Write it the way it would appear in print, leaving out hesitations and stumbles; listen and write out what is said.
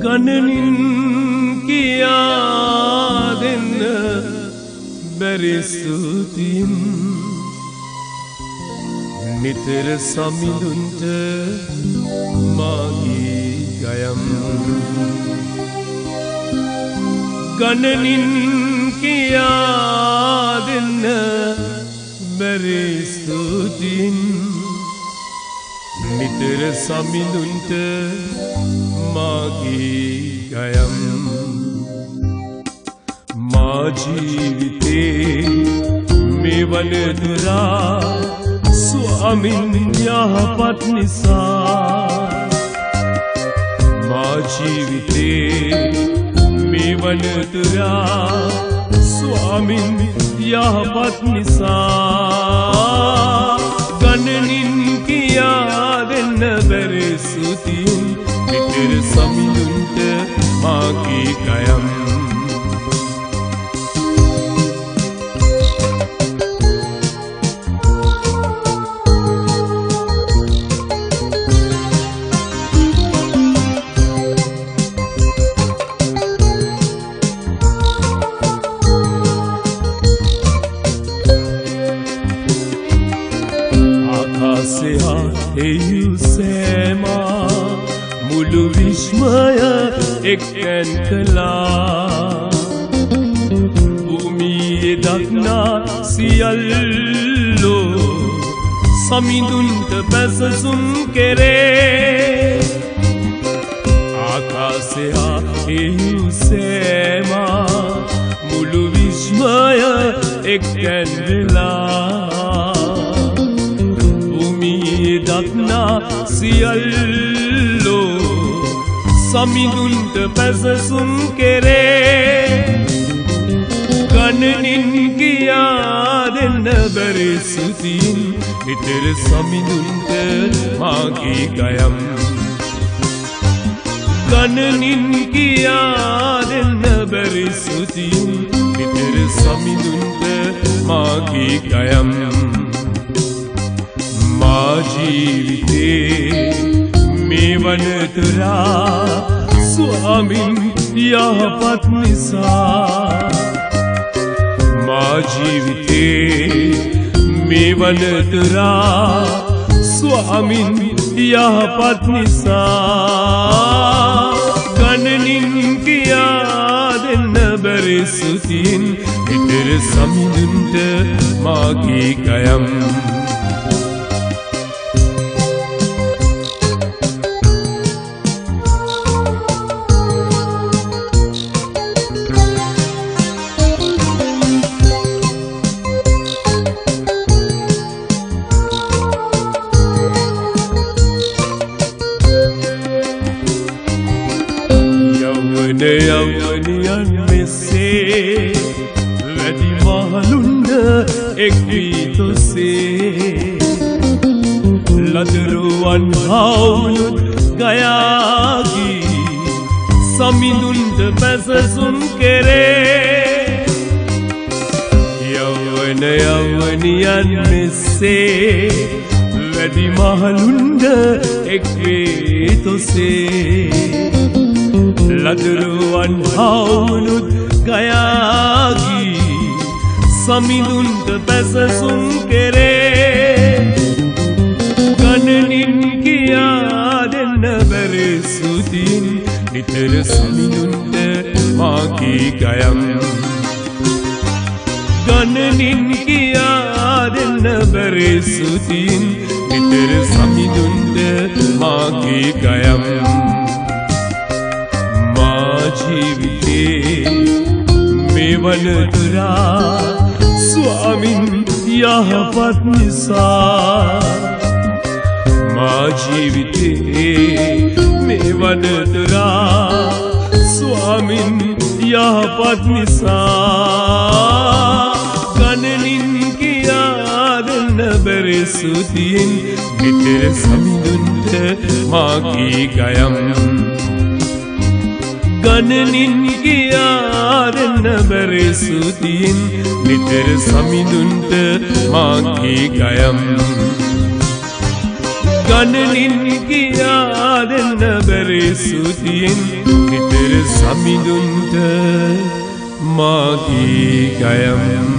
ගණනින් කියා දෙන්න බැරි ස්තුතියින් නිතර සමිඳුන්ට මාගේ ගයම් ගණනින් කියා දෙන්න බැරි ස්තුතියින් නිතර සමිඳුන්ට මාගේ ගයම් මා ජීවිතේ මෙවන දුරා ස්වාමින් යහපත් නිසා මා ජීවිතේ මෙවන දුරා ස්වාමින් යහපත් නිසා ගණනින් කියා දෙන්න බැරි ස්තුතියින් නිතර සමිඳුන්ට මාගේ ගයම් මුළු විශ්මය එක්තැන් කළා භූමියේ දක්නා සියල්ලෝ සමිඳුන්ට පැසසුම් කෙරේ ආකාශය එහි සෑමා මුළු විශ්මය එක්තැන් වෙලා භූමියේ දක්නා සියල්ලෝ සමිඳුන්ට පැසසුම් කෙරේ ගණනින් කියා දෙන්න බැරි ස්තුතියින් නිතර සමිඳුන්ට මාගේ ගයම් ගණනින් කියා දෙන්න බැරි ස්තුතියින් නිතර සමිඳුන්ට මාගේ ගයම් මා ජීවිතේ මෙවන තුරා ස්වාමින් යහපත් නිසා මා ජීවිතේ මෙවන තුරා ස්වාමින් යහපත් නිසා ගණනින් කියා දෙන්න බැරි ස්තුතියින් නිතර සමිඳුන්ට මාගේ ගයම් යවනියන් මෙසේ වැඩි මහලුන්ද එක් වී තොසේ ලදරුවන් හවුලුත් ගයාගී සමිඳුන්ට පැසසුම් කෙරේ යවනියන් මෙසේ වැඩි මහලුන්ද එක් වී තොසේ ලදරුවන් හවුලුත් ගයාගී සමිඳුන්ට පැසසුම් කෙරේ ගණනින් කියා දෙන්න බැරි ස්තුතියින් නිතර සමිඳුන්ට මාගේ ගයම් ගණනින් කියා දෙන්න බැරි ස්තුතියින් නිතර සමිඳුන්ට මාගේ ගයම් ජීවිතේ මෙවන තුරා ස්වාමින් යහපත් නිසා මා ජීවිතේ මෙවන තුරා ස්වාමින් යහපත් නිසා ගණනින් කියා දෙන්න බැරි ස්තුතියින් නිතර සමිඳුන්ට මාගේ ගයම් ගණනින් කියා දෙන්න බැරි ස්තුතියින් නිතර සමිඳුන්ට මාගේ ගයම් ගණනින් කියා දෙන්න බැරි බැරි සුතියෙන් නිතර සමිඳුන්ට මාගේ ගයම්